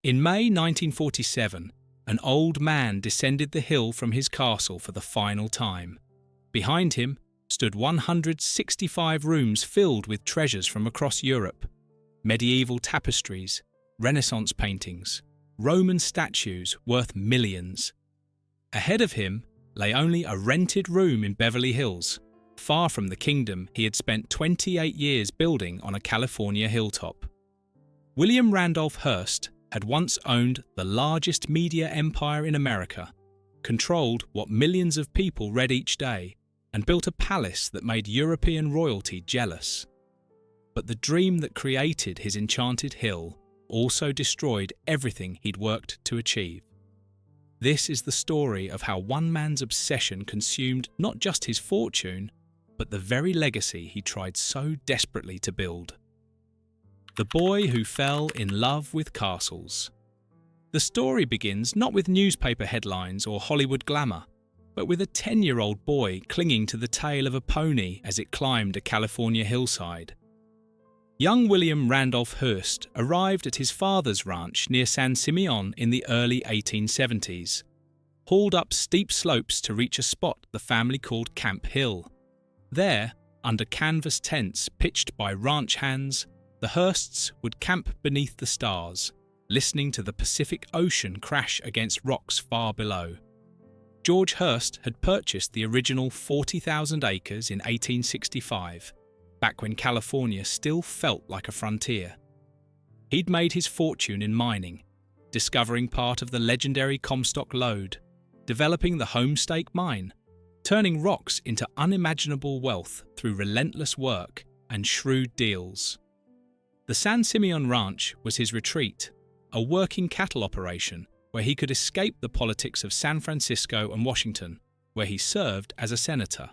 In May 1947, an old man descended the hill from his castle for the final time. Behind him stood 165 rooms filled with treasures from across Europe: medieval tapestries, Renaissance paintings, Roman statues worth millions. Ahead of him lay only a rented room in Beverly Hills, far from the kingdom he had spent 28 years building on a California hilltop. William Randolph Hearst had once owned the largest media empire in America, controlled what millions of people read each day, and built a palace that made European royalty jealous. But the dream that created his enchanted hill also destroyed everything he'd worked to achieve. This is the story of how one man's obsession consumed not just his fortune, but the very legacy he tried so desperately to build. The boy who fell in love with castles. The story begins not with newspaper headlines or Hollywood glamour, but with a 10-year-old boy clinging to the tail of a pony as it climbed a California hillside. Young William Randolph Hearst arrived at his father's ranch near San Simeon in the early 1870s, hauled up steep slopes to reach a spot the family called Camp Hill. There, under canvas tents pitched by ranch hands, the Hearsts would camp beneath the stars, listening to the Pacific Ocean crash against rocks far below. George Hearst had purchased the original 40,000 acres in 1865, back when California still felt like a frontier. He'd made his fortune in mining, discovering part of the legendary Comstock Lode, developing the Homestake Mine, turning rocks into unimaginable wealth through relentless work and shrewd deals. The San Simeon Ranch was his retreat, a working cattle operation where he could escape the politics of San Francisco and Washington, where he served as a senator.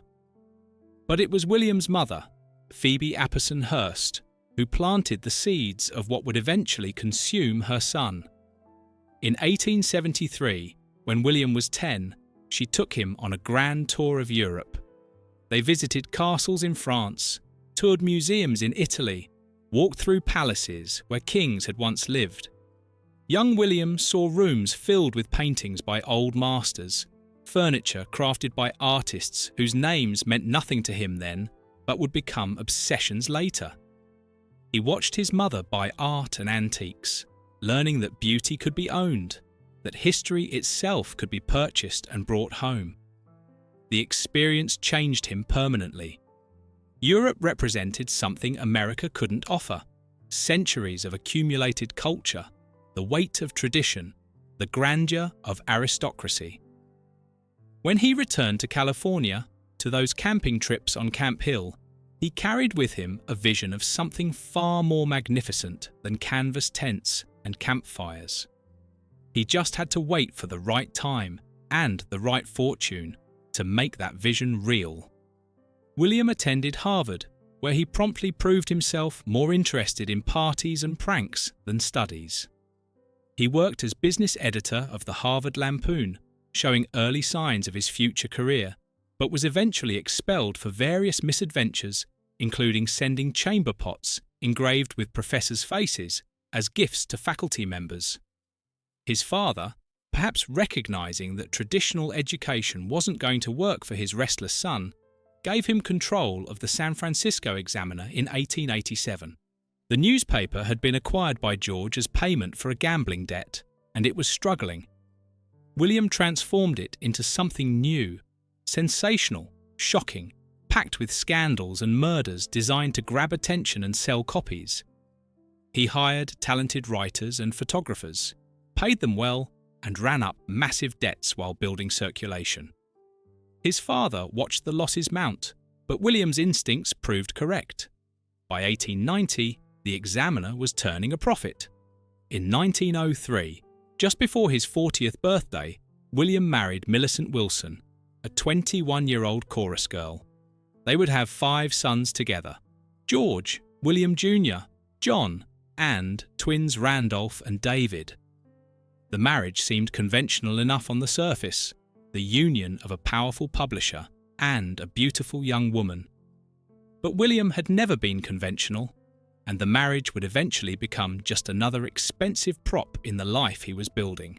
But it was William's mother, Phoebe Apperson Hearst, who planted the seeds of what would eventually consume her son. In 1873, when William was 10, she took him on a grand tour of Europe. They visited castles in France, toured museums in Italy, walked through palaces where kings had once lived. Young William saw rooms filled with paintings by old masters, furniture crafted by artists whose names meant nothing to him then, but would become obsessions later. He watched his mother buy art and antiques, learning that beauty could be owned, that history itself could be purchased and brought home. The experience changed him permanently. Europe represented something America couldn't offer: centuries of accumulated culture, the weight of tradition, the grandeur of aristocracy. When he returned to California, to those camping trips on Camp Hill, he carried with him a vision of something far more magnificent than canvas tents and campfires. He just had to wait for the right time and the right fortune to make that vision real. William attended Harvard, where he promptly proved himself more interested in parties and pranks than studies. He worked as business editor of the Harvard Lampoon, showing early signs of his future career, but was eventually expelled for various misadventures, including sending chamber pots engraved with professors' faces as gifts to faculty members. His father, perhaps recognizing that traditional education wasn't going to work for his restless son, gave him control of the San Francisco Examiner in 1887. The newspaper had been acquired by George as payment for a gambling debt, and it was struggling. William transformed it into something new, sensational, shocking, packed with scandals and murders designed to grab attention and sell copies. He hired talented writers and photographers, paid them well, and ran up massive debts while building circulation. His father watched the losses mount, but William's instincts proved correct. By 1890, the Examiner was turning a profit. In 1903, just before his 40th birthday, William married Millicent Wilson, a 21-year-old chorus girl. They would have 5 sons together: George, William Jr., John, and twins Randolph and David. The marriage seemed conventional enough on the surface, the union of a powerful publisher and a beautiful young woman. But William had never been conventional. and the marriage would eventually become just another expensive prop in the life he was building.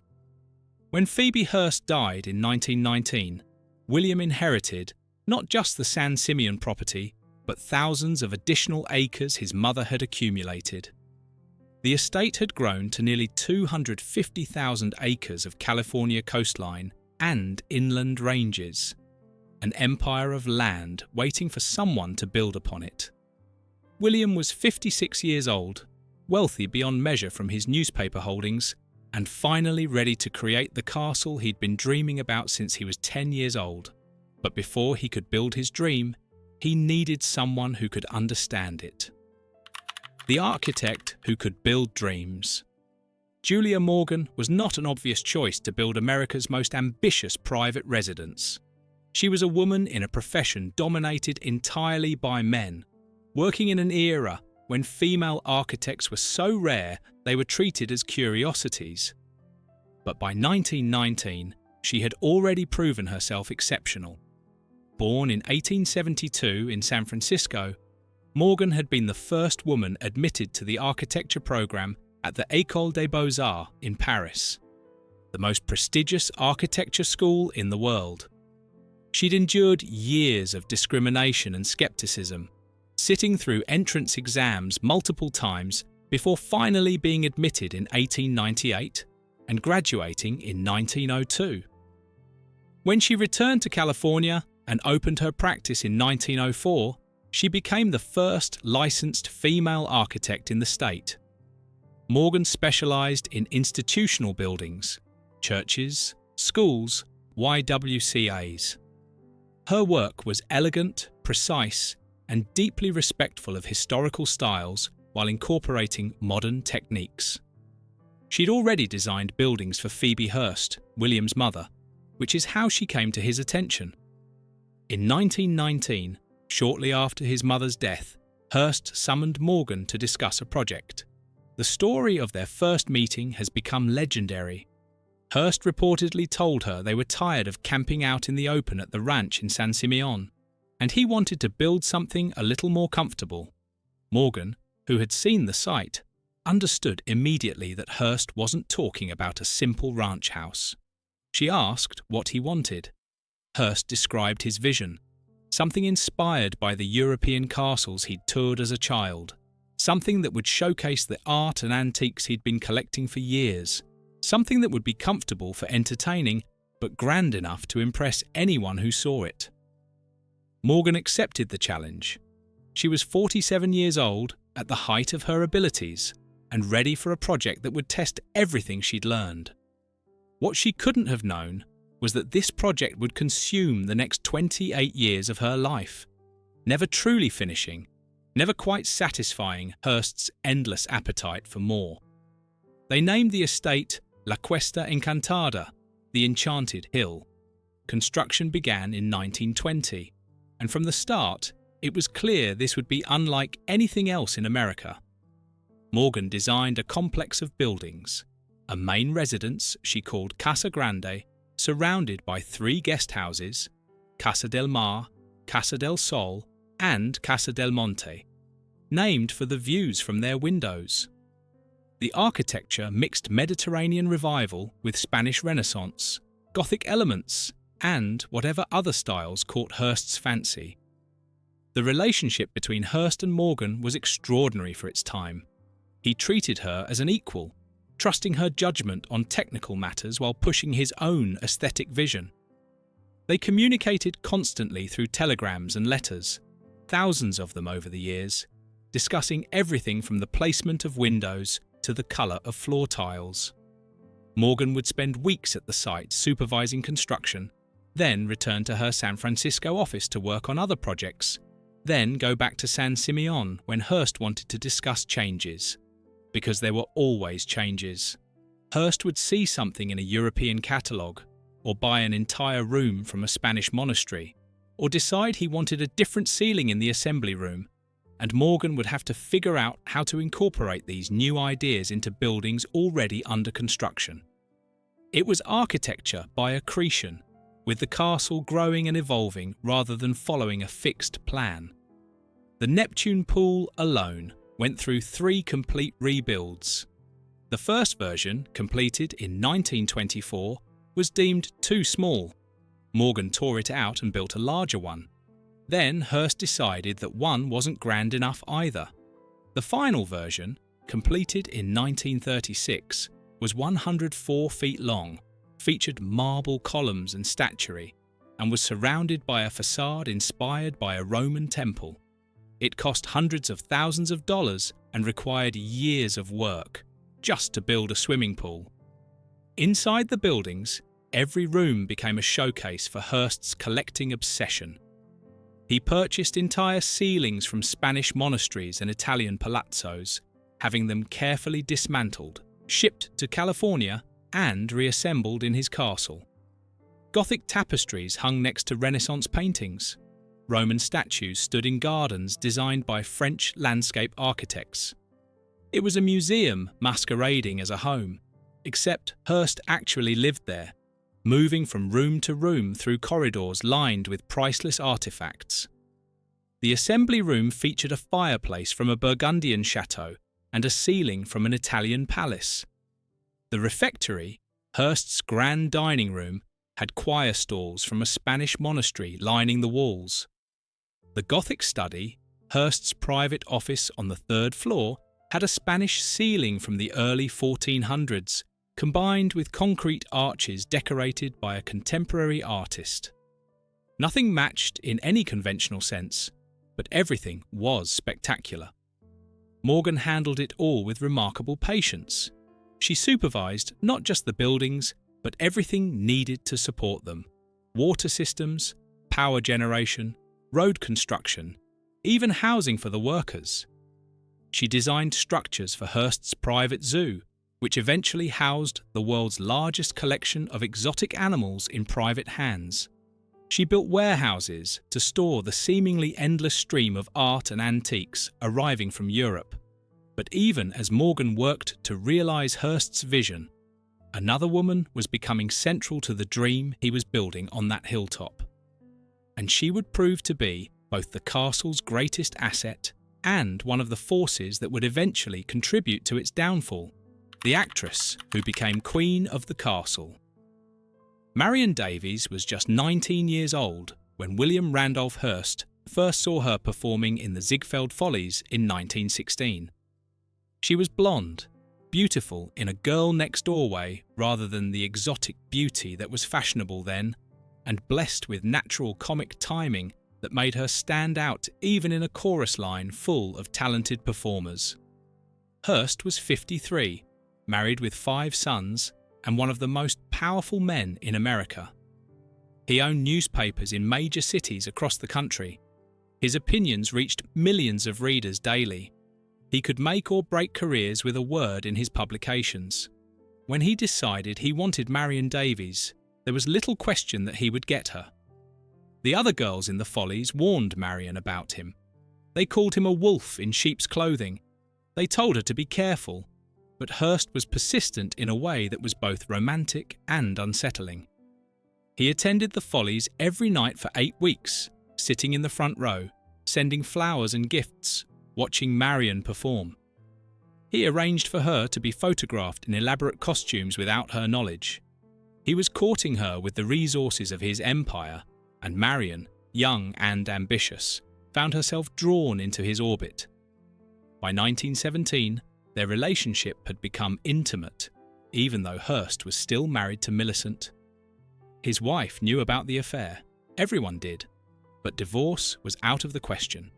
When Phoebe Hearst died in 1919, William inherited not just the San Simeon property, but thousands of additional acres his mother had accumulated. The estate had grown to nearly 250,000 acres of California coastline and inland ranges, an empire of land waiting for someone to build upon it. William was 56 years old, wealthy beyond measure from his newspaper holdings, and finally ready to create the castle he'd been dreaming about since he was 10 years old. But before he could build his dream, he needed someone who could understand it. The architect who could build dreams. Julia Morgan was not an obvious choice to build America's most ambitious private residence. She was a woman in a profession dominated entirely by men, working in an era when female architects were so rare they were treated as curiosities. But by 1919, she had already proven herself exceptional. Born in 1872 in San Francisco, Morgan had been the first woman admitted to the architecture program at the École des Beaux-Arts in Paris, the most prestigious architecture school in the world. She'd endured years of discrimination and skepticism, sitting through entrance exams multiple times before finally being admitted in 1898 and graduating in 1902. When she returned to California and opened her practice in 1904, she became the first licensed female architect in the state. Morgan specialized in institutional buildings, churches, schools, YWCAs. Her work was elegant, precise, and deeply respectful of historical styles while incorporating modern techniques. She'd already designed buildings for Phoebe Hearst, William's mother, which is how she came to his attention. In 1919, shortly after his mother's death, Hearst summoned Morgan to discuss a project. The story of their first meeting has become legendary. Hearst reportedly told her they were tired of camping out in the open at the ranch in San Simeon, and he wanted to build something a little more comfortable. Morgan, who had seen the site, understood immediately that Hearst wasn't talking about a simple ranch house. She asked what he wanted. Hearst described his vision, something inspired by the European castles he'd toured as a child, something that would showcase the art and antiques he'd been collecting for years, something that would be comfortable for entertaining but grand enough to impress anyone who saw it. Morgan accepted the challenge. She was 47 years old, at the height of her abilities, and ready for a project that would test everything she'd learned. What she couldn't have known was that this project would consume the next 28 years of her life, never truly finishing, never quite satisfying Hearst's endless appetite for more. They named the estate La Cuesta Encantada, the Enchanted Hill. Construction began in 1920, and from the start, it was clear this would be unlike anything else in America. Morgan designed a complex of buildings, a main residence she called Casa Grande, surrounded by 3 guest houses, Casa del Mar, Casa del Sol, and Casa del Monte, named for the views from their windows. The architecture mixed Mediterranean revival with Spanish Renaissance, Gothic elements, and whatever other styles caught Hearst's fancy. The relationship between Hearst and Morgan was extraordinary for its time. He treated her as an equal, trusting her judgment on technical matters while pushing his own aesthetic vision. They communicated constantly through telegrams and letters, thousands of them over the years, discussing everything from the placement of windows to the colour of floor tiles. Morgan would spend weeks at the site supervising construction, then return to her San Francisco office to work on other projects, then go back to San Simeon when Hearst wanted to discuss changes. Because there were always changes. Hearst would see something in a European catalogue, or buy an entire room from a Spanish monastery, or decide he wanted a different ceiling in the assembly room, and Morgan would have to figure out how to incorporate these new ideas into buildings already under construction. It was architecture by accretion, with the castle growing and evolving rather than following a fixed plan. The Neptune pool alone went through 3 complete rebuilds. The first version, completed in 1924, was deemed too small. Morgan tore it out and built a larger one. Then Hearst decided that one wasn't grand enough either. The final version, completed in 1936, was 104 feet long, featured marble columns and statuary, and was surrounded by a facade inspired by a Roman temple. It cost hundreds of thousands of dollars and required years of work just to build a swimming pool. Inside the buildings, every room became a showcase for Hearst's collecting obsession. He purchased entire ceilings from Spanish monasteries and Italian palazzos, having them carefully dismantled, shipped to California, and reassembled in his castle. Gothic tapestries hung next to Renaissance paintings. Roman statues stood in gardens designed by French landscape architects. It was a museum masquerading as a home, except Hearst actually lived there, moving from room to room through corridors lined with priceless artifacts. The assembly room featured a fireplace from a Burgundian chateau and a ceiling from an Italian palace. The refectory, Hearst's grand dining room, had choir stalls from a Spanish monastery lining the walls. The Gothic study, Hearst's private office on the 3rd floor, had a Spanish ceiling from the early 1400s, combined with concrete arches decorated by a contemporary artist. Nothing matched in any conventional sense, but everything was spectacular. Morgan handled it all with remarkable patience. She supervised not just the buildings, but everything needed to support them: water systems, power generation, road construction, even housing for the workers. She designed structures for Hearst's private zoo, which eventually housed the world's largest collection of exotic animals in private hands. She built warehouses to store the seemingly endless stream of art and antiques arriving from Europe. But even as Morgan worked to realize Hearst's vision, another woman was becoming central to the dream he was building on that hilltop. And she would prove to be both the castle's greatest asset and one of the forces that would eventually contribute to its downfall: the actress who became Queen of the Castle. Marion Davies was just 19 years old when William Randolph Hearst first saw her performing in the Ziegfeld Follies in 1916. She was blonde, beautiful in a girl-next-door way rather than the exotic beauty that was fashionable then, and blessed with natural comic timing that made her stand out even in a chorus line full of talented performers. Hearst was 53, married with 5 sons, and one of the most powerful men in America. He owned newspapers in major cities across the country. His opinions reached millions of readers daily. He could make or break careers with a word in his publications. When he decided he wanted Marion Davies, there was little question that he would get her. The other girls in the Follies warned Marion about him. They called him a wolf in sheep's clothing. They told her to be careful, but Hearst was persistent in a way that was both romantic and unsettling. He attended the Follies every night for 8 weeks, sitting in the front row, sending flowers and gifts, watching Marion perform. He arranged for her to be photographed in elaborate costumes without her knowledge. He was courting her with the resources of his empire, and Marion, young and ambitious, found herself drawn into his orbit. By 1917, their relationship had become intimate, even though Hearst was still married to Millicent. His wife knew about the affair. Everyone did. But divorce was out of the question.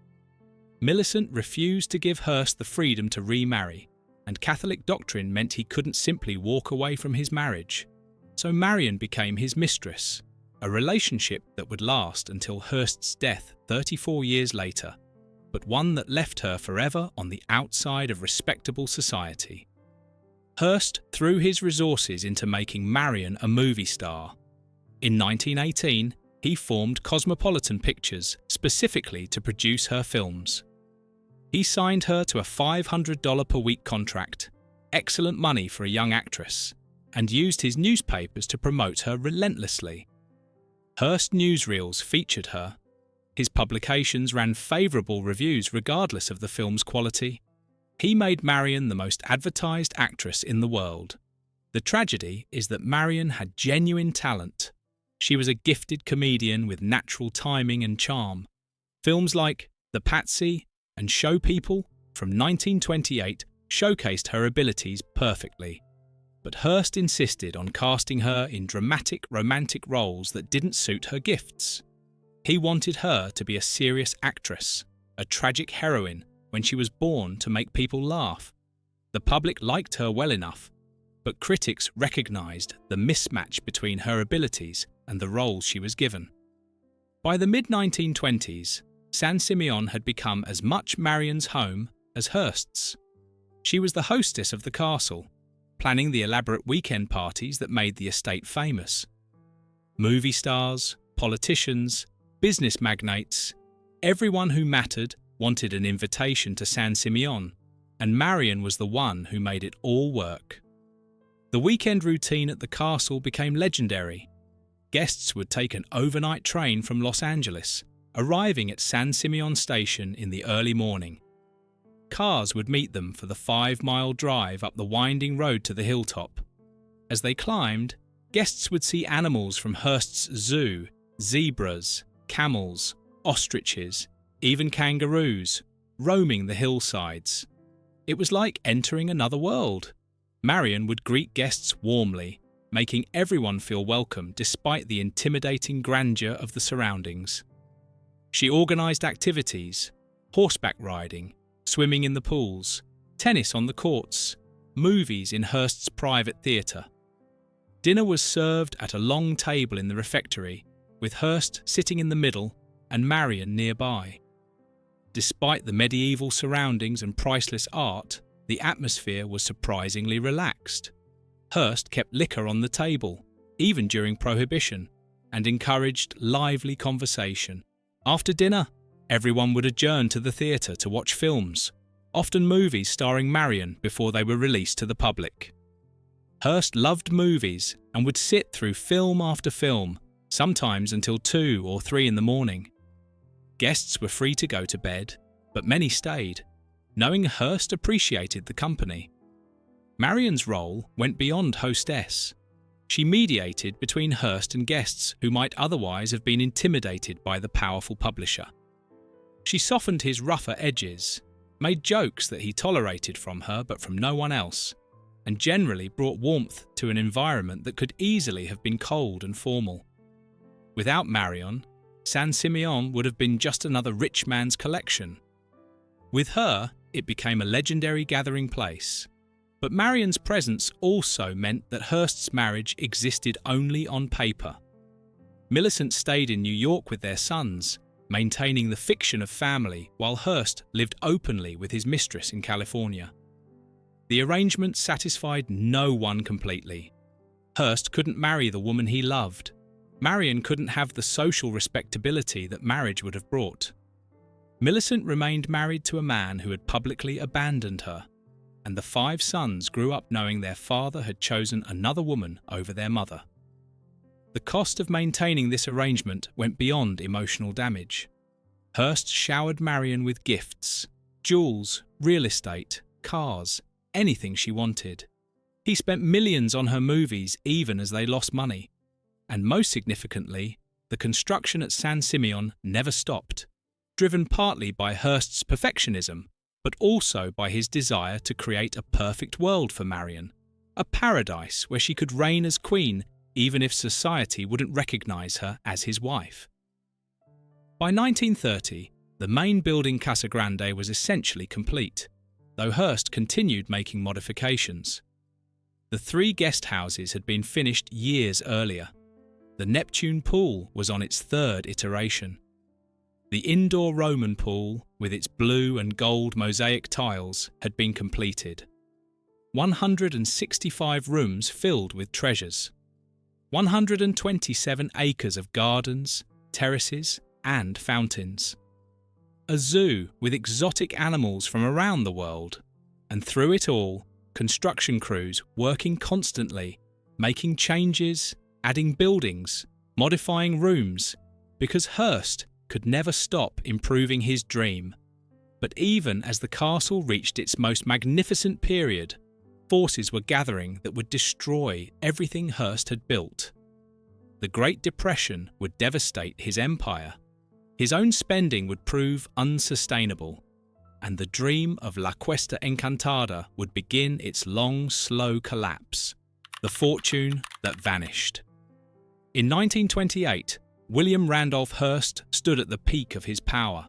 Millicent refused to give Hearst the freedom to remarry, and Catholic doctrine meant he couldn't simply walk away from his marriage. So Marion became his mistress, a relationship that would last until Hearst's death 34 years later, but one that left her forever on the outside of respectable society. Hearst threw his resources into making Marion a movie star. In 1918, he formed Cosmopolitan Pictures specifically to produce her films. He signed her to a $500 per week contract, excellent money for a young actress, and used his newspapers to promote her relentlessly. Hearst newsreels featured her. His publications ran favourable reviews regardless of the film's quality. He made Marion the most advertised actress in the world. The tragedy is that Marion had genuine talent. She was a gifted comedian with natural timing and charm. Films like The Patsy and Show People from 1928 showcased her abilities perfectly. But Hearst insisted on casting her in dramatic romantic roles that didn't suit her gifts. He wanted her to be a serious actress, a tragic heroine when she was born to make people laugh. The public liked her well enough, but critics recognised the mismatch between her abilities and the roles she was given. By the mid-1920s, San Simeon had become as much Marion's home as Hearst's. She was the hostess of the castle, planning the elaborate weekend parties that made the estate famous. Movie stars, politicians, business magnates, everyone who mattered wanted an invitation to San Simeon, and Marion was the one who made it all work. The weekend routine at the castle became legendary. Guests would take an overnight train from Los Angeles, arriving at San Simeon Station in the early morning. Cars would meet them for the 5-mile drive up the winding road to the hilltop. As they climbed, guests would see animals from Hearst's zoo, zebras, camels, ostriches, even kangaroos, roaming the hillsides. It was like entering another world. Marion would greet guests warmly, making everyone feel welcome despite the intimidating grandeur of the surroundings. She organised activities, horseback riding, swimming in the pools, tennis on the courts, movies in Hearst's private theatre. Dinner was served at a long table in the refectory, with Hearst sitting in the middle and Marion nearby. Despite the medieval surroundings and priceless art, the atmosphere was surprisingly relaxed. Hearst kept liquor on the table, even during Prohibition, and encouraged lively conversation. After dinner, everyone would adjourn to the theatre to watch films, often movies starring Marion before they were released to the public. Hearst loved movies and would sit through film after film, sometimes until 2 or 3 in the morning. Guests were free to go to bed, but many stayed, knowing Hearst appreciated the company. Marion's role went beyond hostess. She mediated between Hearst and guests who might otherwise have been intimidated by the powerful publisher. She softened his rougher edges, made jokes that he tolerated from her but from no one else, and generally brought warmth to an environment that could easily have been cold and formal. Without Marion, San Simeon would have been just another rich man's collection. With her, it became a legendary gathering place. But Marion's presence also meant that Hearst's marriage existed only on paper. Millicent stayed in New York with their sons, maintaining the fiction of family, while Hearst lived openly with his mistress in California. The arrangement satisfied no one completely. Hearst couldn't marry the woman he loved. Marion couldn't have the social respectability that marriage would have brought. Millicent remained married to a man who had publicly abandoned her, and the 5 sons grew up knowing their father had chosen another woman over their mother. The cost of maintaining this arrangement went beyond emotional damage. Hearst showered Marion with gifts, jewels, real estate, cars, anything she wanted. He spent millions on her movies even as they lost money. And most significantly, the construction at San Simeon never stopped, driven partly by Hearst's perfectionism, but also by his desire to create a perfect world for Marion, a paradise where she could reign as queen even if society wouldn't recognise her as his wife. By 1930, the main building Casa Grande was essentially complete, though Hearst continued making modifications. The 3 guest houses had been finished years earlier. The Neptune pool was on its 3rd iteration. The indoor Roman pool, with its blue and gold mosaic tiles, had been completed. 165 rooms filled with treasures. 127 acres of gardens, terraces, and fountains. A zoo with exotic animals from around the world. And through it all, construction crews working constantly, making changes, adding buildings, modifying rooms, because Hearst could never stop improving his dream. But even as the castle reached its most magnificent period, forces were gathering that would destroy everything Hearst had built. The Great Depression would devastate his empire. His own spending would prove unsustainable, and the dream of La Cuesta Encantada would begin its long, slow collapse, the fortune that vanished. In 1928, William Randolph Hearst stood at the peak of his power.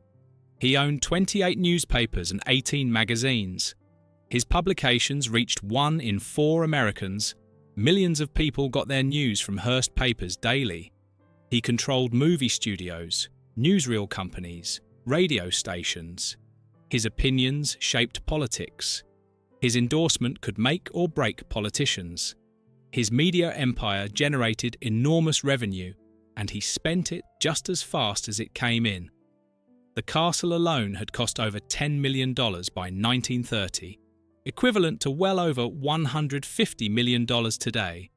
He owned 28 newspapers and 18 magazines. His publications reached 1 in 4 Americans. Millions of people got their news from Hearst papers daily. He controlled movie studios, newsreel companies, radio stations. His opinions shaped politics. His endorsement could make or break politicians. His media empire generated enormous revenue, and he spent it just as fast as it came in. The castle alone had cost over $10 million by 1930, equivalent to well over $150 million today,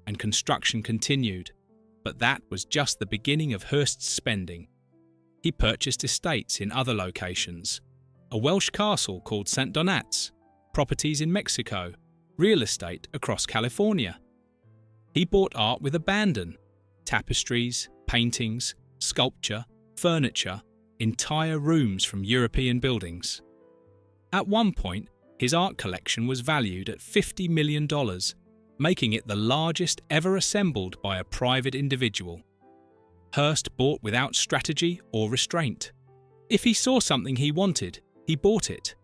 and construction continued, but that was just the beginning of Hearst's spending. He purchased estates in other locations, a Welsh castle called St. Donats, properties in Mexico, real estate across California. He bought art with abandon, tapestries, paintings, sculpture, furniture, entire rooms from European buildings. At one point, his art collection was valued at $50 million, making it the largest ever assembled by a private individual. Hearst bought without strategy or restraint. If he saw something he wanted, he bought it.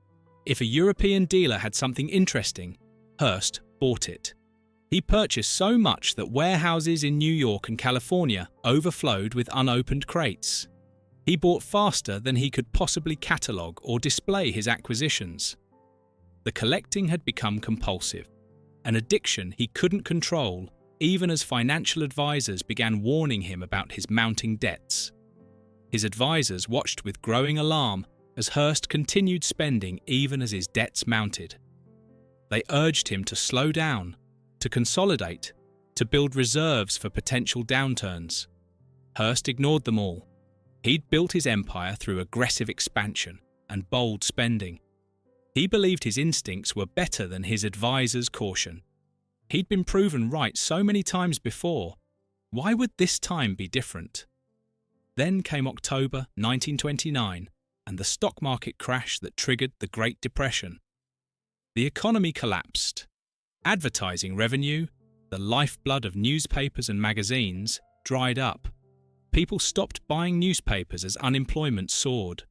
If a European dealer had something interesting, Hearst bought it. He purchased so much that warehouses in New York and California overflowed with unopened crates. He bought faster than he could possibly catalogue or display his acquisitions. The collecting had become compulsive, an addiction he couldn't control, even as financial advisors began warning him about his mounting debts. His advisors watched with growing alarm as Hearst continued spending even as his debts mounted. They urged him to slow down, to consolidate, to build reserves for potential downturns. Hearst ignored them all. He'd built his empire through aggressive expansion and bold spending. He believed his instincts were better than his advisors' caution. He'd been proven right so many times before. Why would this time be different? Then came October 1929 and the stock market crash that triggered the Great Depression. The economy collapsed. Advertising revenue, the lifeblood of newspapers and magazines, dried up. People stopped buying newspapers as unemployment soared.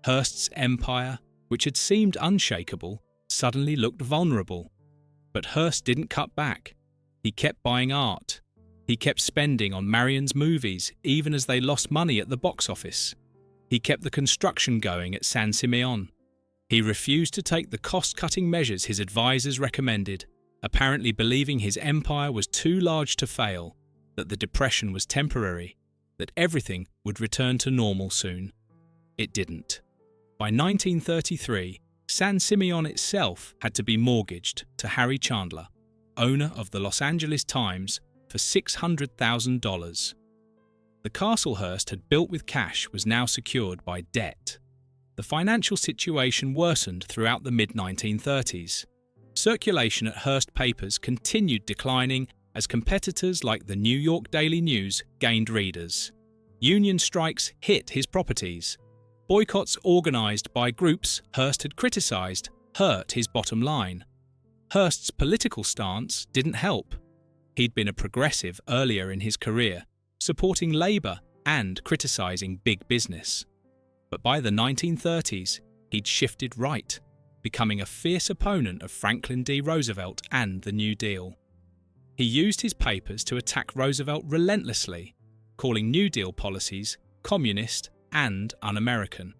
Hearst's empire, which had seemed unshakable, suddenly looked vulnerable. But Hearst didn't cut back. He kept buying art. He kept spending on Marion's movies, even as they lost money at the box office. He kept the construction going at San Simeon. He refused to take the cost-cutting measures his advisors recommended, apparently believing his empire was too large to fail, that the depression was temporary, that everything would return to normal soon. It didn't. By 1933, San Simeon itself had to be mortgaged to Harry Chandler, owner of the Los Angeles Times, for $600,000. The castle Hearst had built with cash was now secured by debt. The financial situation worsened throughout the mid-1930s. Circulation at Hearst papers continued declining as competitors like the New York Daily News gained readers. Union strikes hit his properties. Boycotts organised by groups Hearst had criticised hurt his bottom line. Hearst's political stance didn't help. He'd been a progressive earlier in his career, supporting Labour and criticising big business. But by the 1930s, he'd shifted right, becoming a fierce opponent of Franklin D. Roosevelt and the New Deal. He used his papers to attack Roosevelt relentlessly, calling New Deal policies communist and un-American.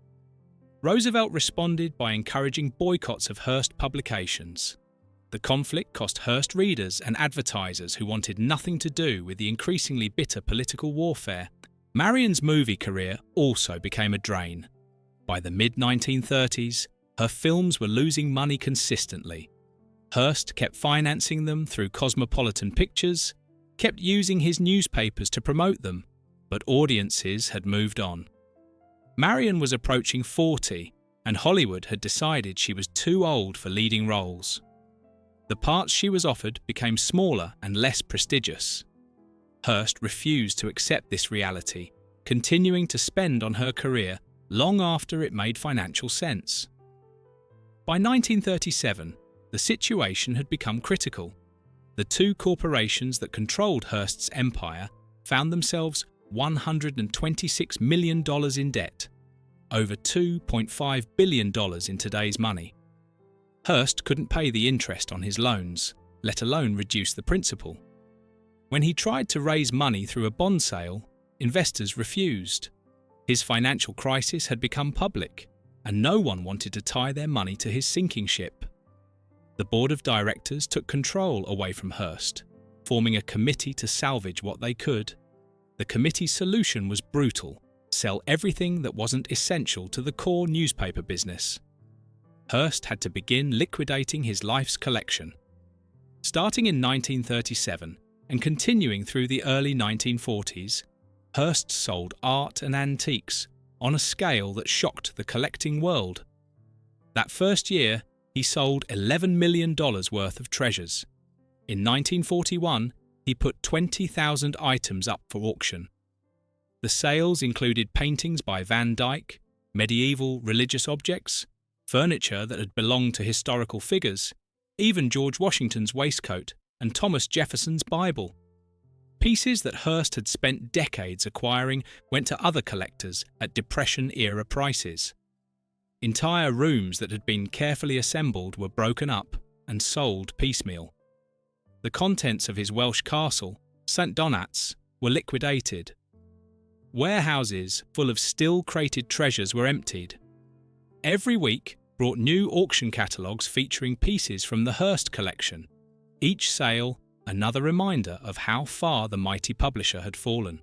Roosevelt responded by encouraging boycotts of Hearst publications. The conflict cost Hearst readers and advertisers who wanted nothing to do with the increasingly bitter political warfare. Marion's movie career also became a drain. By the mid-1930s, her films were losing money consistently. Hearst kept financing them through Cosmopolitan Pictures, kept using his newspapers to promote them, but audiences had moved on. Marion was approaching 40, and Hollywood had decided she was too old for leading roles. The parts she was offered became smaller and less prestigious. Hearst refused to accept this reality, continuing to spend on her career long after it made financial sense. By 1937, the situation had become critical. The two corporations that controlled Hearst's empire found themselves $126 million in debt, over $2.5 billion in today's money. Hearst couldn't pay the interest on his loans, let alone reduce the principal. When he tried to raise money through a bond sale, investors refused. His financial crisis had become public, and no one wanted to tie their money to his sinking ship. The board of directors took control away from Hearst, forming a committee to salvage what they could. The committee's solution was brutal: sell everything that wasn't essential to the core newspaper business. Hearst had to begin liquidating his life's collection. Starting in 1937 and continuing through the early 1940s, Hearst sold art and antiques on a scale that shocked the collecting world. That first year, he sold $11 million worth of treasures. In 1941, he put 20,000 items up for auction. The sales included paintings by Van Dyck, medieval religious objects, furniture that had belonged to historical figures, even George Washington's waistcoat and Thomas Jefferson's Bible. Pieces that Hearst had spent decades acquiring went to other collectors at Depression-era prices. Entire rooms that had been carefully assembled were broken up and sold piecemeal. The contents of his Welsh castle, St Donats, were liquidated. Warehouses full of still-crated treasures were emptied. Every week brought new auction catalogues featuring pieces from the Hearst collection. Each sale, another reminder of how far the mighty publisher had fallen.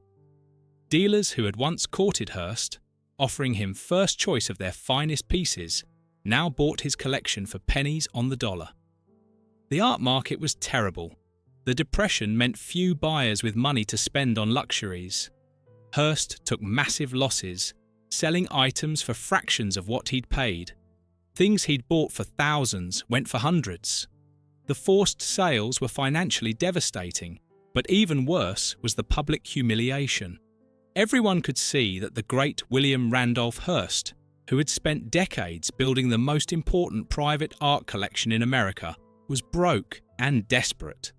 Dealers who had once courted Hearst, offering him first choice of their finest pieces, now bought his collection for pennies on the dollar. The art market was terrible. The Depression meant few buyers with money to spend on luxuries. Hearst took massive losses, selling items for fractions of what he'd paid. Things he'd bought for thousands went for hundreds. The forced sales were financially devastating, but even worse was the public humiliation. Everyone could see that the great William Randolph Hearst, who had spent decades building the most important private art collection in America, was broke and desperate.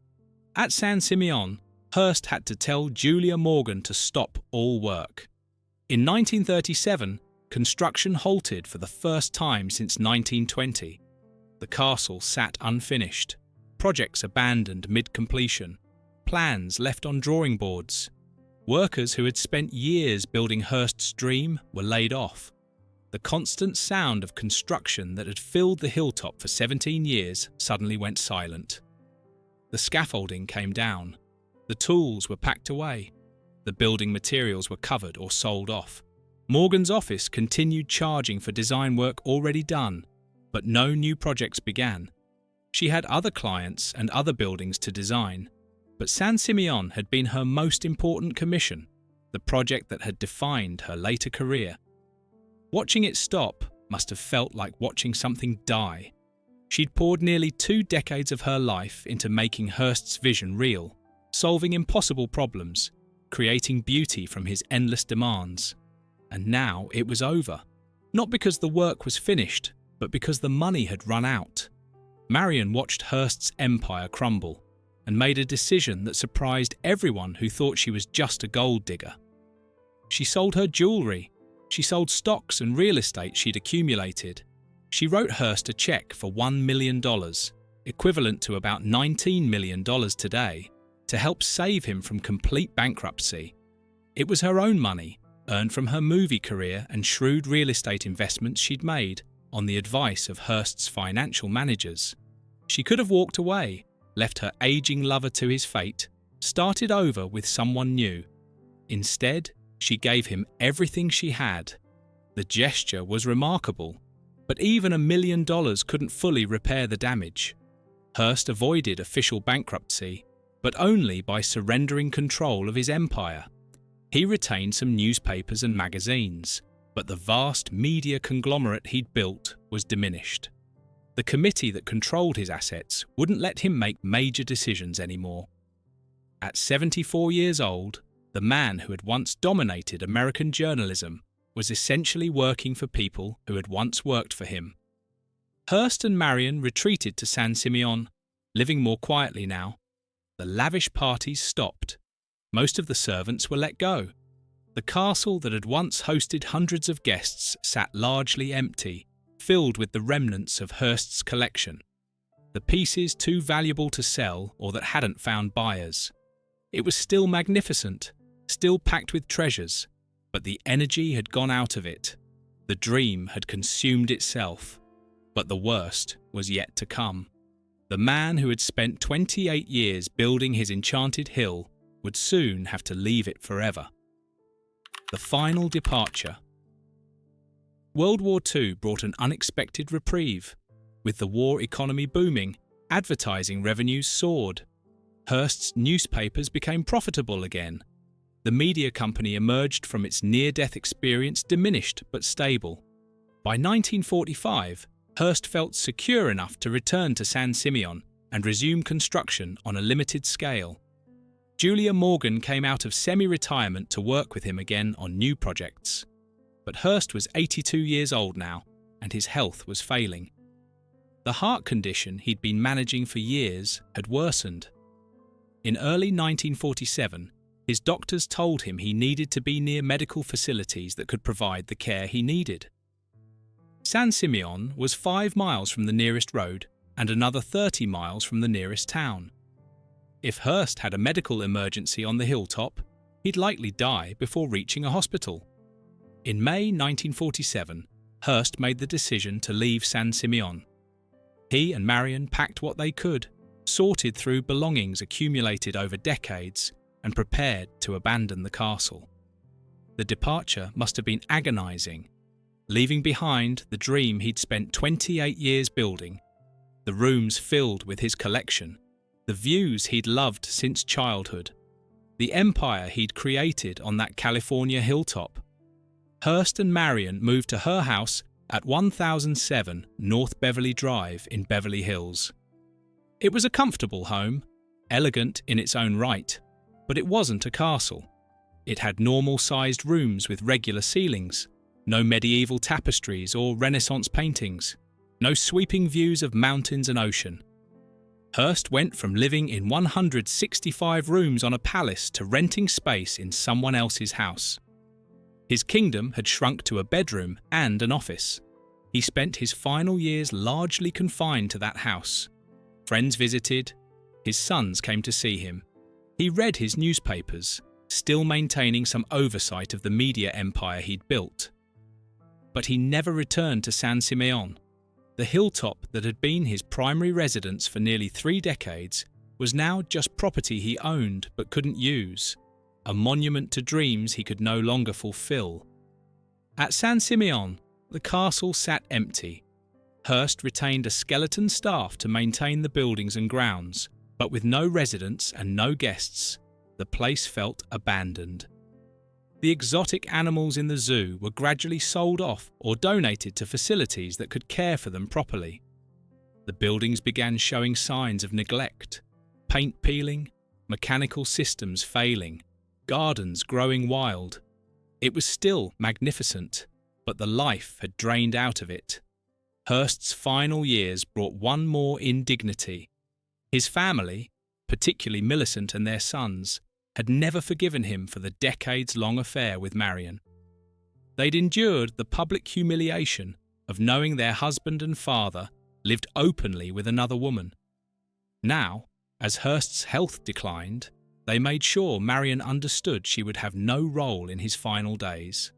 At San Simeon, Hearst had to tell Julia Morgan to stop all work. In 1937, construction halted for the first time since 1920. The castle sat unfinished, projects abandoned mid-completion, plans left on drawing boards. Workers who had spent years building Hearst's dream were laid off. The constant sound of construction that had filled the hilltop for 17 years suddenly went silent. The scaffolding came down. The tools were packed away. The building materials were covered or sold off. Morgan's office continued charging for design work already done, but no new projects began. She had other clients and other buildings to design, but San Simeon had been her most important commission, the project that had defined her later career. Watching it stop must have felt like watching something die. She'd poured nearly 2 decades of her life into making Hearst's vision real, solving impossible problems, creating beauty from his endless demands. And now it was over. Not because the work was finished, but because the money had run out. Marion watched Hearst's empire crumble and made a decision that surprised everyone who thought she was just a gold digger. She sold her jewellery. She sold stocks and real estate she'd accumulated. She wrote Hearst a cheque for $1 million, equivalent to about $19 million today, to help save him from complete bankruptcy. It was her own money, earned from her movie career and shrewd real estate investments she'd made on the advice of Hearst's financial managers. She could have walked away, left her aging lover to his fate, started over with someone new. Instead, she gave him everything she had. The gesture was remarkable, but even $1 million couldn't fully repair the damage. Hearst avoided official bankruptcy, but only by surrendering control of his empire. He retained some newspapers and magazines, but the vast media conglomerate he'd built was diminished. The committee that controlled his assets wouldn't let him make major decisions anymore. At 74 years old, the man who had once dominated American journalism was essentially working for people who had once worked for him. Hearst and Marion retreated to San Simeon, living more quietly now. The lavish parties stopped. Most of the servants were let go. The castle that had once hosted hundreds of guests sat largely empty, filled with the remnants of Hearst's collection. The pieces too valuable to sell or that hadn't found buyers. It was still magnificent, still packed with treasures, but the energy had gone out of it. The dream had consumed itself. But the worst was yet to come. The man who had spent 28 years building his enchanted hill would soon have to leave it forever. The final departure. World War II brought an unexpected reprieve. With the war economy booming, advertising revenues soared. Hearst's newspapers became profitable again. The media company emerged from its near-death experience diminished but stable. By 1945, Hearst felt secure enough to return to San Simeon and resume construction on a limited scale. Julia Morgan came out of semi-retirement to work with him again on new projects. But Hearst was 82 years old now, and his health was failing. The heart condition he'd been managing for years had worsened. In early 1947, his doctors told him he needed to be near medical facilities that could provide the care he needed. San Simeon was 5 miles from the nearest road and another 30 miles from the nearest town. If Hearst had a medical emergency on the hilltop, he'd likely die before reaching a hospital. In May 1947, Hearst made the decision to leave San Simeon. He and Marion packed what they could, sorted through belongings accumulated over decades, and prepared to abandon the castle. The departure must have been agonizing, leaving behind the dream he'd spent 28 years building, the rooms filled with his collection, the views he'd loved since childhood, the empire he'd created on that California hilltop. Hearst and Marion moved to her house at 1007 North Beverly Drive in Beverly Hills. It was a comfortable home, elegant in its own right, but it wasn't a castle. It had normal-sized rooms with regular ceilings, no medieval tapestries or Renaissance paintings, no sweeping views of mountains and ocean. Hearst went from living in 165 rooms on a palace to renting space in someone else's house. His kingdom had shrunk to a bedroom and an office. He spent his final years largely confined to that house. Friends visited, his sons came to see him. He read his newspapers, still maintaining some oversight of the media empire he'd built. But he never returned to San Simeon. The hilltop that had been his primary residence for nearly 3 decades was now just property he owned but couldn't use, a monument to dreams he could no longer fulfill. At San Simeon, the castle sat empty. Hearst retained a skeleton staff to maintain the buildings and grounds, but with no residents and no guests, the place felt abandoned. The exotic animals in the zoo were gradually sold off or donated to facilities that could care for them properly. The buildings began showing signs of neglect, paint peeling, mechanical systems failing, gardens growing wild. It was still magnificent, but the life had drained out of it. Hearst's final years brought one more indignity. His family, particularly Millicent and their sons, had never forgiven him for the decades-long affair with Marion. They'd endured the public humiliation of knowing their husband and father lived openly with another woman. Now, as Hearst's health declined, they made sure Marion understood she would have no role in his final days.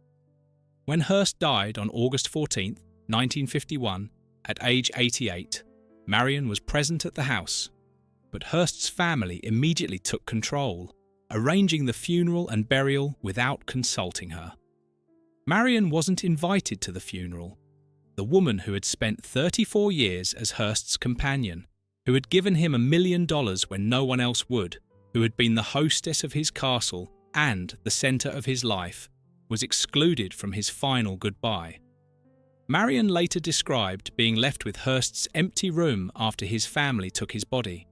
When Hearst died on August 14, 1951, at age 88, Marion was present at the house, but Hearst's family immediately took control, arranging the funeral and burial without consulting her. Marion wasn't invited to the funeral. The woman who had spent 34 years as Hearst's companion, who had given him $1 million when no one else would, who had been the hostess of his castle and the centre of his life, was excluded from his final goodbye. Marion later described being left with Hearst's empty room after his family took his body.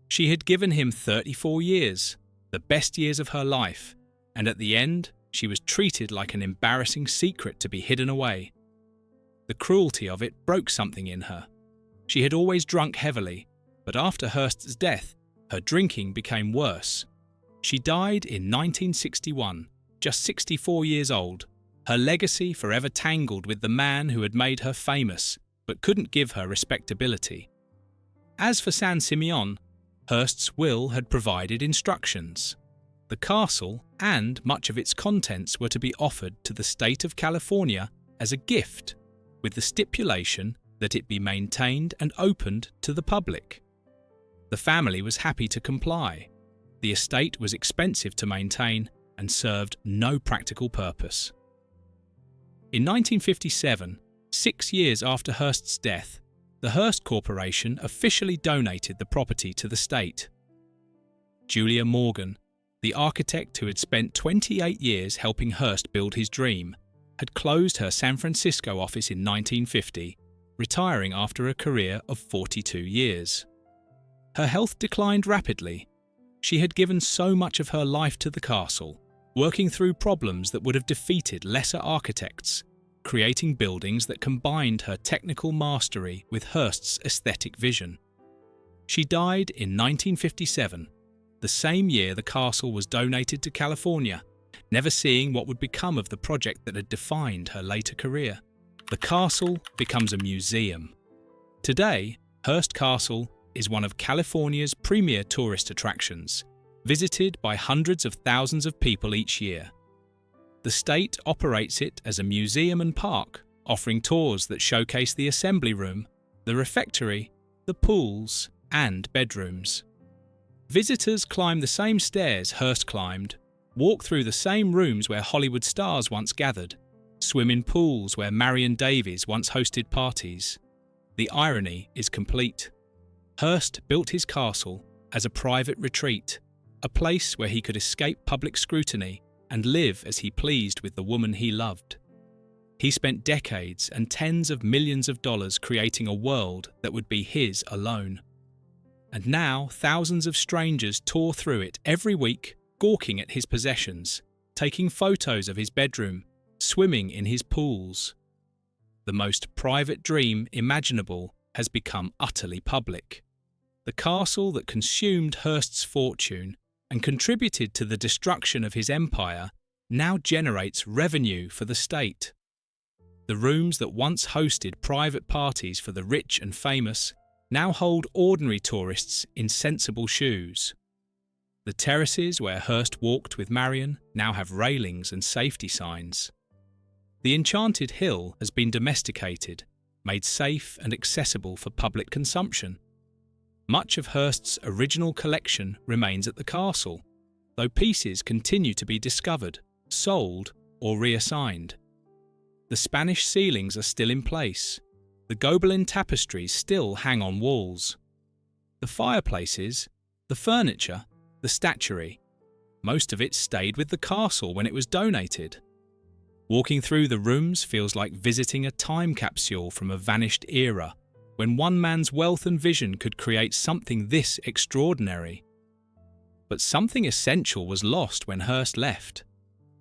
She had given him 34 years, the best years of her life, and at the end, she was treated like an embarrassing secret to be hidden away. The cruelty of it broke something in her. She had always drunk heavily, but after Hearst's death, her drinking became worse. She died in 1961, just 64 years old, her legacy forever tangled with the man who had made her famous but couldn't give her respectability. As for San Simeon, Hearst's will had provided instructions. The castle and much of its contents were to be offered to the state of California as a gift, with the stipulation that it be maintained and opened to the public. The family was happy to comply. The estate was expensive to maintain and served no practical purpose. In 1957, 6 years after Hearst's death, the Hearst Corporation officially donated the property to the state. Julia Morgan, the architect who had spent 28 years helping Hearst build his dream, had closed her San Francisco office in 1950, retiring after a career of 42 years. Her health declined rapidly. She had given so much of her life to the castle, working through problems that would have defeated lesser architects, creating buildings that combined her technical mastery with Hearst's aesthetic vision. She died in 1957, the same year the castle was donated to California, never seeing what would become of the project that had defined her later career. The castle becomes a museum. Today, Hearst Castle is one of California's premier tourist attractions, visited by hundreds of thousands of people each year. The state operates it as a museum and park, offering tours that showcase the assembly room, the refectory, the pools, and bedrooms. Visitors climb the same stairs Hearst climbed, walk through the same rooms where Hollywood stars once gathered, swim in pools where Marion Davies once hosted parties. The irony is complete. Hearst built his castle as a private retreat, a place where he could escape public scrutiny and live as he pleased with the woman he loved. He spent decades and tens of millions of dollars creating a world that would be his alone. And now thousands of strangers tour through it every week, gawking at his possessions, taking photos of his bedroom, swimming in his pools. The most private dream imaginable has become utterly public. The castle that consumed Hearst's fortune and contributed to the destruction of his empire now generates revenue for the state. The rooms that once hosted private parties for the rich and famous now hold ordinary tourists in sensible shoes. The terraces where Hearst walked with Marion now have railings and safety signs. The Enchanted Hill has been domesticated, made safe and accessible for public consumption. Much of Hearst's original collection remains at the castle, though pieces continue to be discovered, sold, or reassigned. The Spanish ceilings are still in place. The Gobelin tapestries still hang on walls. The fireplaces, the furniture, the statuary, most of it stayed with the castle when it was donated. Walking through the rooms feels like visiting a time capsule from a vanished era, when one man's wealth and vision could create something this extraordinary. But something essential was lost when Hearst left.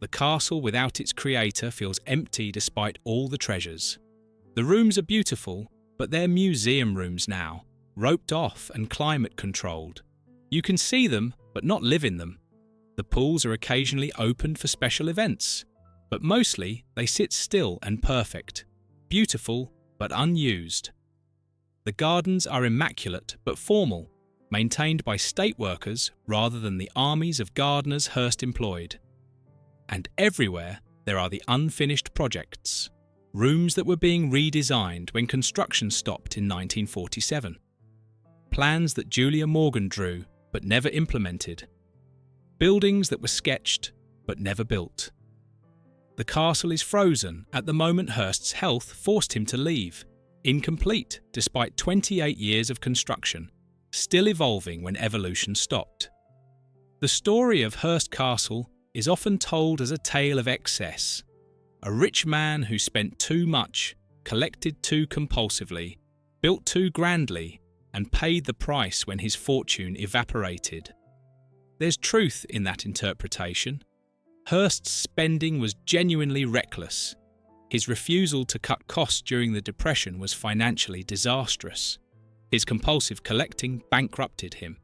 The castle without its creator feels empty despite all the treasures. The rooms are beautiful, but they're museum rooms now, roped off and climate-controlled. You can see them, but not live in them. The pools are occasionally opened for special events, but mostly they sit still and perfect, beautiful but unused. The gardens are immaculate but formal, maintained by state workers rather than the armies of gardeners Hearst employed. And everywhere there are the unfinished projects, rooms that were being redesigned when construction stopped in 1947. Plans that Julia Morgan drew but never implemented. Buildings that were sketched but never built. The castle is frozen at the moment Hearst's health forced him to leave, incomplete despite 28 years of construction, still evolving when evolution stopped. The story of Hearst Castle is often told as a tale of excess. A rich man who spent too much, collected too compulsively, built too grandly, and paid the price when his fortune evaporated. There's truth in that interpretation. Hearst's spending was genuinely reckless. His refusal to cut costs during the Depression was financially disastrous. His compulsive collecting bankrupted him.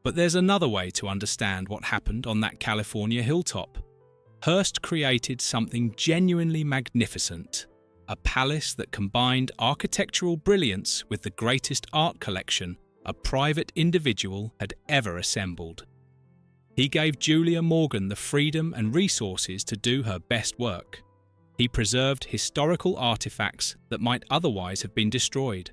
But there's another way to understand what happened on that California hilltop. Hearst created something genuinely magnificent, a palace that combined architectural brilliance with the greatest art collection a private individual had ever assembled. He gave Julia Morgan the freedom and resources to do her best work. He preserved historical artifacts that might otherwise have been destroyed.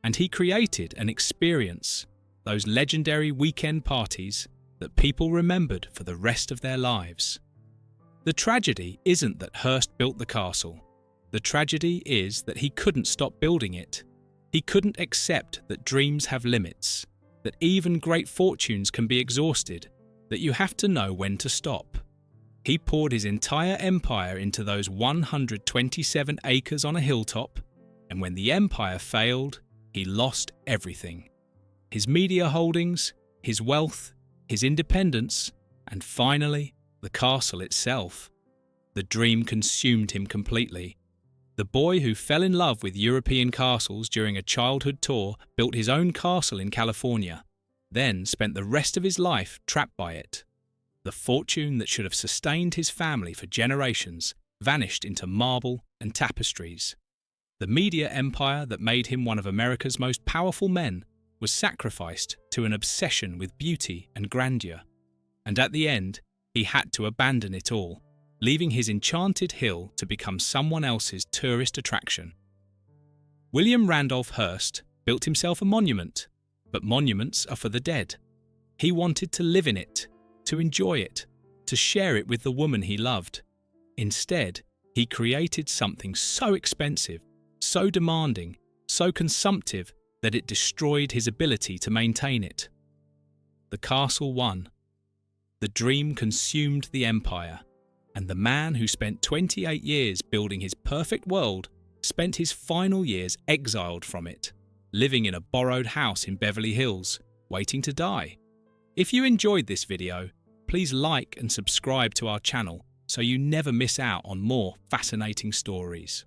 And he created an experience, those legendary weekend parties that people remembered for the rest of their lives. The tragedy isn't that Hearst built the castle. The tragedy is that he couldn't stop building it. He couldn't accept that dreams have limits, that even great fortunes can be exhausted, that you have to know when to stop. He poured his entire empire into those 127 acres on a hilltop, and when the empire failed, he lost everything. His media holdings, his wealth, his independence, and finally, the castle itself. The dream consumed him completely. The boy who fell in love with European castles during a childhood tour built his own castle in California, then spent the rest of his life trapped by it. The fortune that should have sustained his family for generations vanished into marble and tapestries. The media empire that made him one of America's most powerful men was sacrificed to an obsession with beauty and grandeur. And at the end, he had to abandon it all, leaving his enchanted hill to become someone else's tourist attraction. William Randolph Hearst built himself a monument, but monuments are for the dead. He wanted to live in it, to enjoy it, to share it with the woman he loved. Instead, he created something so expensive, so demanding, so consumptive that it destroyed his ability to maintain it. The castle won. The dream consumed the empire, and the man who spent 28 years building his perfect world spent his final years exiled from it, living in a borrowed house in Beverly Hills, waiting to die. If you enjoyed this video, please like and subscribe to our channel so you never miss out on more fascinating stories.